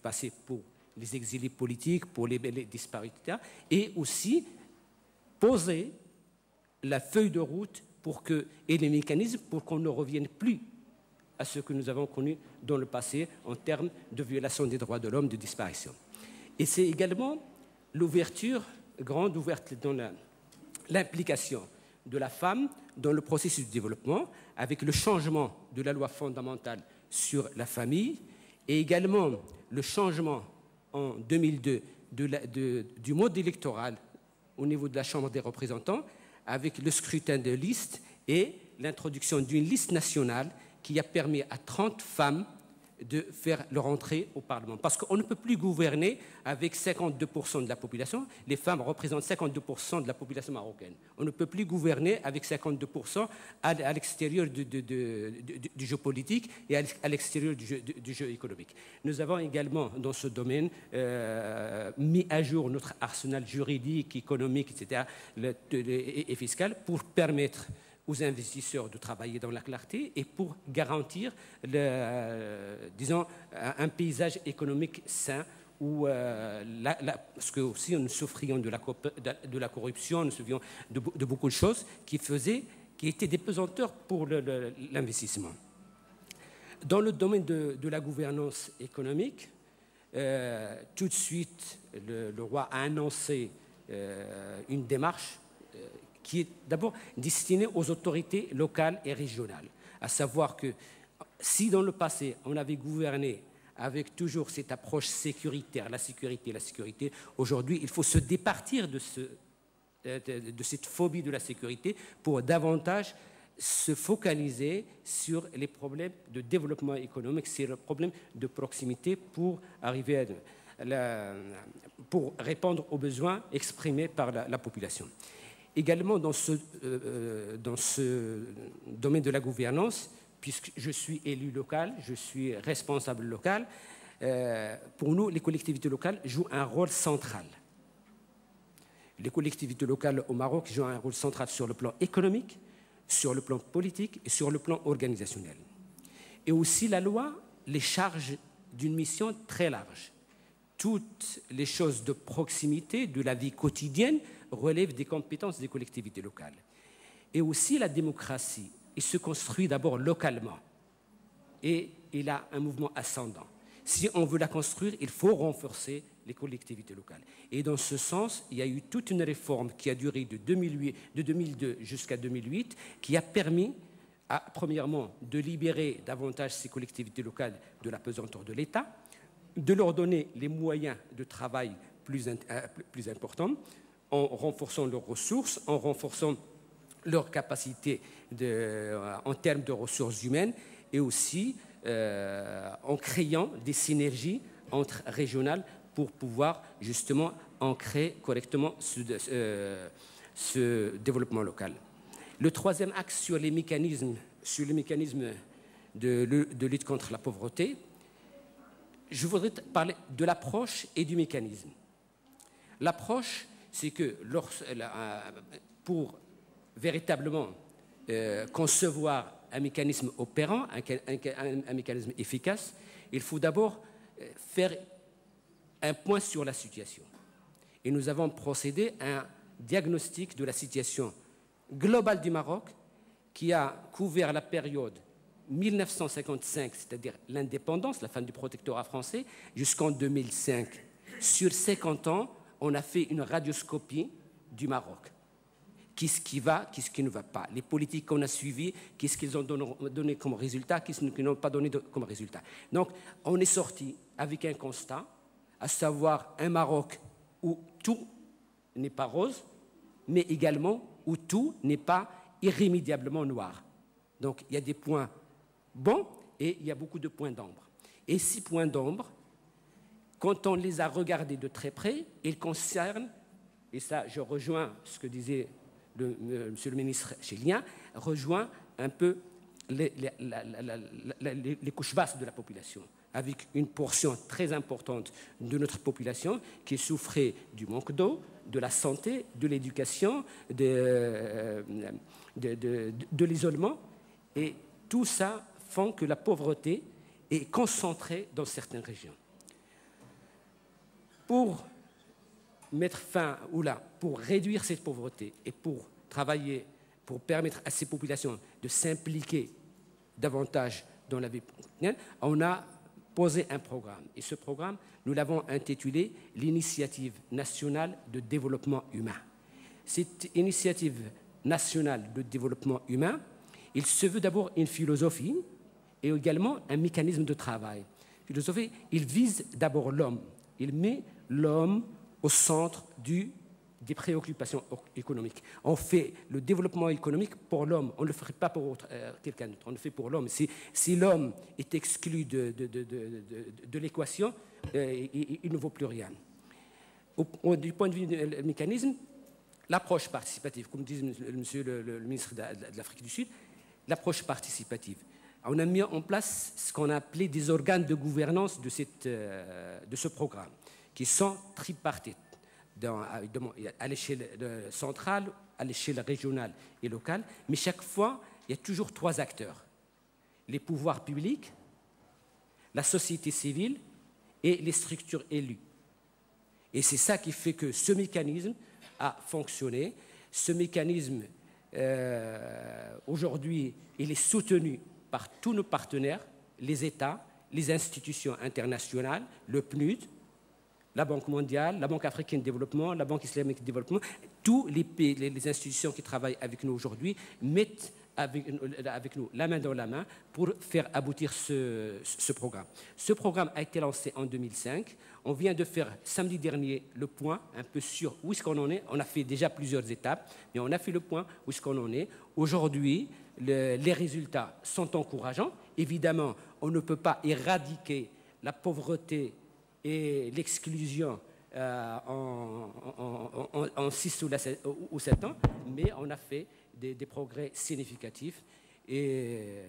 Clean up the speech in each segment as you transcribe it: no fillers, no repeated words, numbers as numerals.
passé pour les exilés politiques, pour les disparités, et aussi poser la feuille de route et les mécanismes pour qu'on ne revienne plus à ce que nous avons connu dans le passé en termes de violation des droits de l'homme, de disparition. Et c'est également l'ouverture, grande ouverte dans l'implication de la femme dans le processus de développement, avec le changement de la loi fondamentale sur la famille, et également le changement en 2002 du mode électoral au niveau de la Chambre des représentants, avec le scrutin de liste et l'introduction d'une liste nationale qui a permis à 30 femmes de faire leur entrée au Parlement. Parce qu'on ne peut plus gouverner avec 52% de la population. Les femmes représentent 52% de la population marocaine. On ne peut plus gouverner avec 52% à l'extérieur du jeu politique et à l'extérieur du jeu économique. Nous avons également, dans ce domaine, mis à jour notre arsenal juridique, économique, etc., et fiscal pour permettre aux investisseurs de travailler dans la clarté et pour garantir, disons, un paysage économique sain où, parce que aussi nous souffrions de la corruption, nous souffrions de beaucoup de choses qui étaient des pesanteurs pour l'investissement. Dans le domaine de la gouvernance économique, tout de suite, le roi a annoncé une démarche qui est d'abord destinée aux autorités locales et régionales. À savoir que si dans le passé, on avait gouverné avec toujours cette approche sécuritaire, la sécurité, aujourd'hui, il faut se départir de cette phobie de la sécurité pour davantage se focaliser sur les problèmes de développement économique, sur les problèmes de proximité pour arriver pour répondre aux besoins exprimés par la population. Également dans ce domaine de la gouvernance, puisque je suis élu local, je suis responsable local, pour nous, les collectivités locales jouent un rôle central. Les collectivités locales au Maroc jouent un rôle central sur le plan économique, sur le plan politique et sur le plan organisationnel. Et aussi la loi les charge d'une mission très large. Toutes les choses de proximité, de la vie quotidienne, relèvent des compétences des collectivités locales. Et aussi la démocratie, elle se construit d'abord localement. Et il a un mouvement ascendant. Si on veut la construire, il faut renforcer les collectivités locales. Et dans ce sens, il y a eu toute une réforme qui a duré de 2002 jusqu'à 2008, qui a permis, premièrement, de libérer davantage ces collectivités locales de la pesanteur de l'État, de leur donner les moyens de travail plus importants, en renforçant leurs ressources, en renforçant leurs capacités en termes de ressources humaines et aussi en créant des synergies entre régionales pour pouvoir justement ancrer correctement ce développement local. Le troisième axe sur les mécanismes de lutte contre la pauvreté, je voudrais parler de l'approche et du mécanisme. L'approche, c'est que pour véritablement concevoir un mécanisme opérant, un mécanisme efficace, il faut d'abord faire un point sur la situation. Et nous avons procédé à un diagnostic de la situation globale du Maroc qui a couvert la période 1955, c'est-à-dire l'indépendance, la fin du protectorat français, jusqu'en 2005. Sur 50 ans, on a fait une radioscopie du Maroc. Qu'est-ce qui va, qu'est-ce qui ne va pas? Les politiques qu'on a suivies, qu'est-ce qu'ils ont donné comme résultat, qu'est-ce qu'ils n'ont pas donné comme résultat? Donc, on est sorti avec un constat, à savoir un Maroc où tout n'est pas rose, mais également où tout n'est pas irrémédiablement noir. Donc, il y a des points bons et il y a beaucoup de points d'ombre. Et ces points d'ombre, quand on les a regardés de très près, ils concernent, et ça je rejoins ce que disait monsieur le ministre chilien, rejoint un peu les couches basses de la population, avec une portion très importante de notre population qui souffrait du manque d'eau, de la santé, de l'éducation, de l'isolement. Et tout ça font que la pauvreté est concentrée dans certaines régions. Pour mettre fin, pour réduire cette pauvreté et pour travailler, pour permettre à ces populations de s'impliquer davantage dans la vie quotidienne, on a posé un programme. Et ce programme, nous l'avons intitulé l'Initiative nationale de développement humain. Cette initiative nationale de développement humain, il se veut d'abord une philosophie et également un mécanisme de travail. Philosophie, il vise d'abord l'homme. Il met l'homme au centre des préoccupations économiques. On fait le développement économique pour l'homme, on ne le ferait pas pour quelqu'un d'autre, on le fait pour l'homme. Si l'homme est exclu de l'équation, il ne vaut plus rien. Du point de vue du mécanisme, l'approche participative, comme dit monsieur le ministre de l'Afrique du Sud, l'approche participative. On a mis en place ce qu'on a appelé des organes de gouvernance de ce programme, qui sont tripartites, à l'échelle centrale, à l'échelle régionale et locale, mais chaque fois, il y a toujours 3 acteurs. Les pouvoirs publics, la société civile et les structures élues. Et c'est ça qui fait que ce mécanisme a fonctionné. Ce mécanisme, aujourd'hui, il est soutenu par tous nos partenaires, les États, les institutions internationales, le PNUD, la Banque mondiale, la Banque africaine de développement, la Banque islamique de développement. Tous les pays, les institutions qui travaillent avec nous aujourd'hui mettent avec nous la main dans la main pour faire aboutir ce programme. Ce programme a été lancé en 2005. On vient de faire samedi dernier le point un peu sur où est-ce qu'on en est. On a fait déjà plusieurs étapes, mais on a fait le point où est-ce qu'on en est. Aujourd'hui, les résultats sont encourageants. Évidemment, on ne peut pas éradiquer la pauvreté et l'exclusion en 6 ou 7 ans, mais on a fait des progrès significatifs et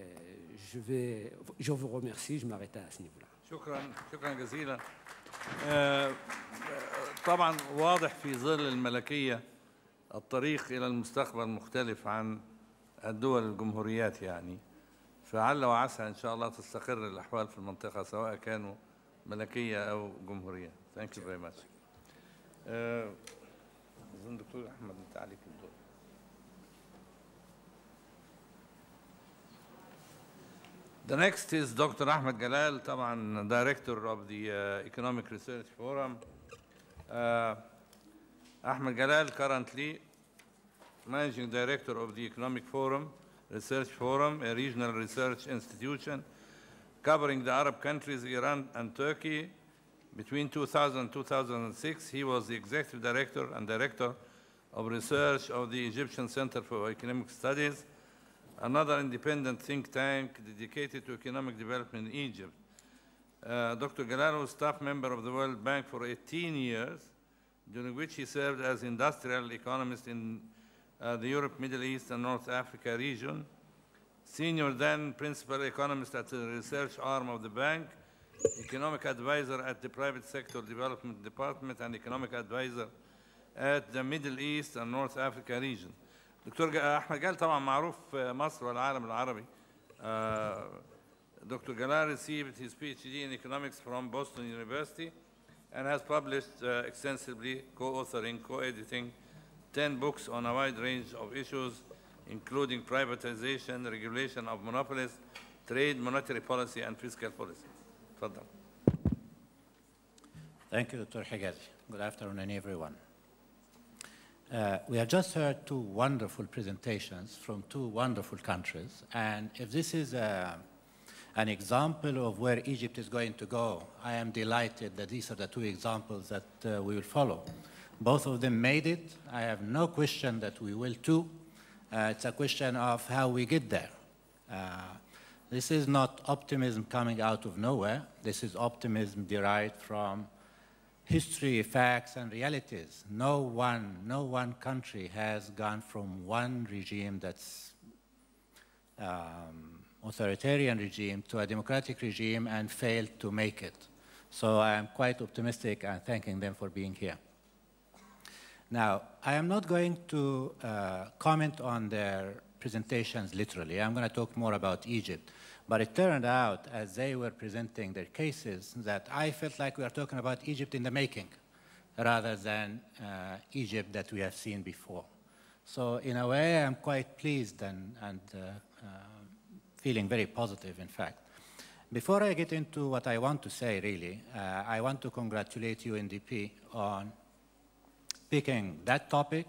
je vous remercie, je m'arrête à ce niveau-là. شكرا جزيلا. طبعا واضح في ظل الملكية الطريق إلى المستقبل مختلف عن الدول الجمهوريات يعني، فعل وعسى إن شاء الله تستقر الأحوال في المنطقة سواء كانوا ملكية أو جمهورية. Thank you very much. أظن دكتور أحمد أنت عليك الدور. The next is Dr. Ahmed Galal, طبعا Director of the Economic Research Forum. Ahmed Galal, currently Managing Director of the Economic Forum, Research Forum, a regional research institution covering the Arab countries, Iran and Turkey. Between 2000 and 2006, he was the Executive Director and Director of Research of the Egyptian Center for Economic Studies, another independent think tank dedicated to economic development in Egypt. Dr. Galal was staff member of the World Bank for 18 years, during which he served as industrial economist in the Europe, Middle East, and North Africa region, senior then principal economist at the research arm of the bank, economic advisor at the private sector development department, and economic advisor at the Middle East and North Africa region. دكتور أحمد جلال طبعا معروف في مصر والعالم العربي. Dr. Galal received his PhD in economics from Boston University and has published extensively, co-authoring, co-editing 10 books on a wide range of issues, including privatization, regulation of monopolies, trade, monetary policy, and fiscal policy. تفضل. Thank you, Dr. Higazi. Good afternoon, everyone. We have just heard 2 wonderful presentations from 2 wonderful countries, and if this is an example of where Egypt is going to go, I am delighted that these are the 2 examples that we will follow. Both of them made it. I have no question that we will too. It's a question of how we get there. This is not optimism coming out of nowhere. This is optimism derived from history, facts, and realities. No one country has gone from one regime that's authoritarian regime to a democratic regime and failed to make it. So I am quite optimistic and thanking them for being here. Now, I am not going to comment on their presentations literally. I'm going to talk more about Egypt. But it turned out, as they were presenting their cases, that I felt like we were talking about Egypt in the making. rather than Egypt that we have seen before. So in a way, I'm quite pleased and feeling very positive, in fact. Before I get into what I want to say, really, I want to congratulate UNDP on picking that topic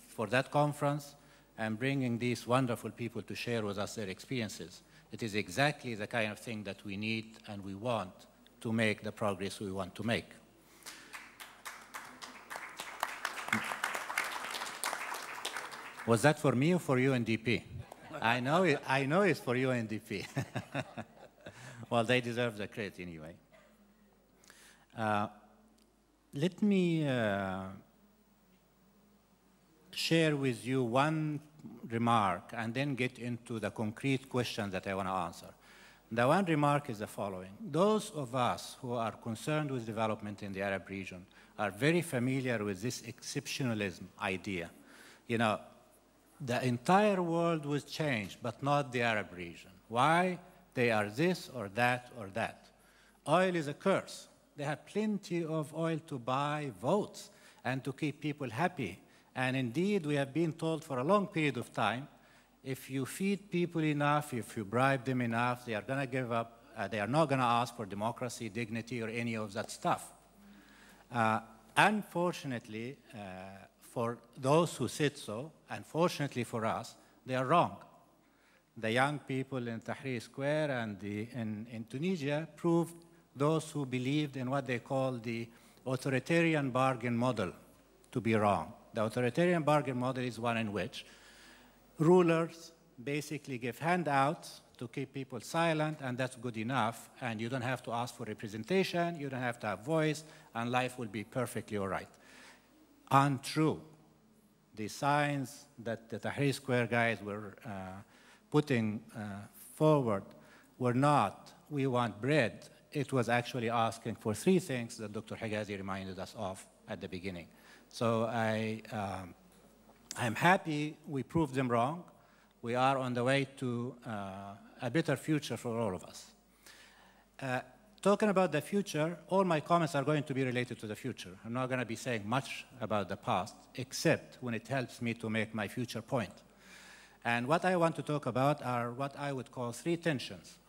for that conference and bringing these wonderful people to share with us their experiences. It is exactly the kind of thing that we need and we want to make the progress we want to make. Was that for me or for UNDP? I know it's for UNDP. Well, they deserve the credit anyway. Let me share with you one remark and then get into the concrete questions that I want to answer. The one remark is the following. Those of us who are concerned with development in the Arab region are very familiar with this exceptionalism idea. You know, the entire world was changed, but not the Arab region. Why? They are this or that or that. Oil is a curse. They have plenty of oil to buy votes and to keep people happy. And indeed, we have been told for a long period of time, if you feed people enough, if you bribe them enough, they are going to give up. They are not going to ask for democracy, dignity, or any of that stuff. Unfortunately, for those who said so, and fortunately for us, they are wrong. The young people in Tahrir Square and in Tunisia proved those who believed in what they call the authoritarian bargain model to be wrong. The authoritarian bargain model is one in which rulers basically give handouts to keep people silent, and that's good enough, and you don't have to ask for representation, you don't have to have voice, and life will be perfectly all right. Untrue. The signs that the Tahrir Square guys were putting forward were not, we want bread. It was actually asking for three things that Dr. Higazi reminded us of at the beginning. So I'm happy we proved them wrong. We are on the way to a better future for all of us. Talking about the future, all my comments are going to be related to the future. I'm not going to be saying much about the past, except when it helps me to make my future point. And what I want to talk about are what I would call three tensions.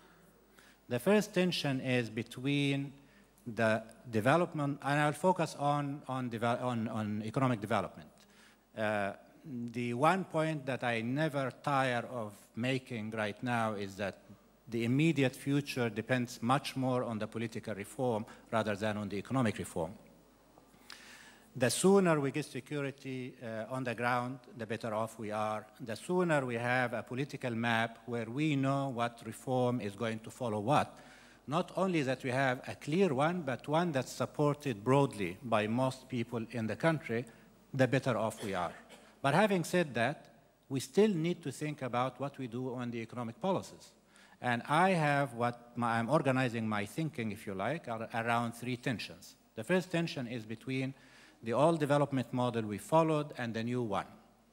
The first tension is between the development, and I'll focus on economic development. The one point that I never tire of making right now is that the immediate future depends much more on the political reform rather than on the economic reform. The sooner we get security on the ground, the better off we are. The sooner we have a political map where we know what reform is going to follow what. Not only that we have a clear one, but one that's supported broadly by most people in the country, the better off we are. But having said that, we still need to think about what we do on the economic policies. And I have I'm organizing my thinking, if you like, around three tensions. The first tension is between the old development model we followed and the new one.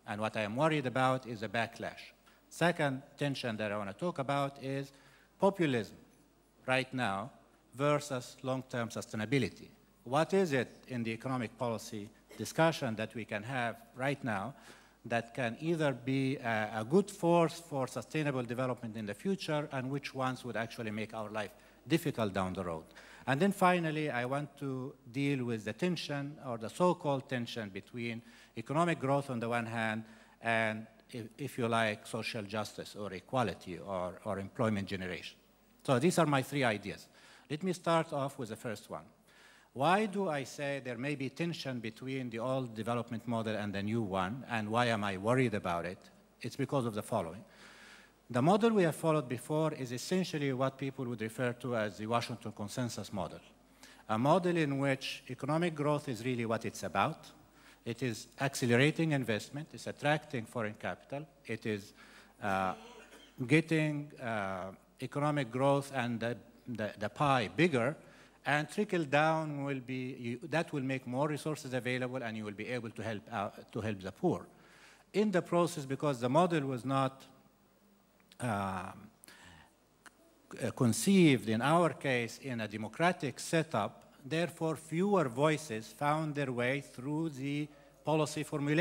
And what I am worried about is a backlash. Second tension that I want to talk about is populism right now versus long-term sustainability. What is it in the economic policy discussion that we can have right now that can either be a good force for sustainable development in the future, and which ones would actually make our life difficult down the road? And then finally, I want to deal with the tension, or the so-called tension, between economic growth on the one hand and, if you like, social justice or equality or employment generation. So these are my three ideas. Let me start off with the first one. Why do I say there may be tension between the old development model and the new one, and why am I worried about it? It's because of the following. The model we have followed before is essentially what people would refer to as the Washington Consensus model, a model in which economic growth is really what it's about. It is accelerating investment, it's attracting foreign capital, it is getting economic growth and the pie bigger, and trickle down will be, that will make more resources available, and you will be able to help the poor. In the process, because the model was not conceived, in our case, in a democratic setup, therefore fewer voices found their way through the policy formulation.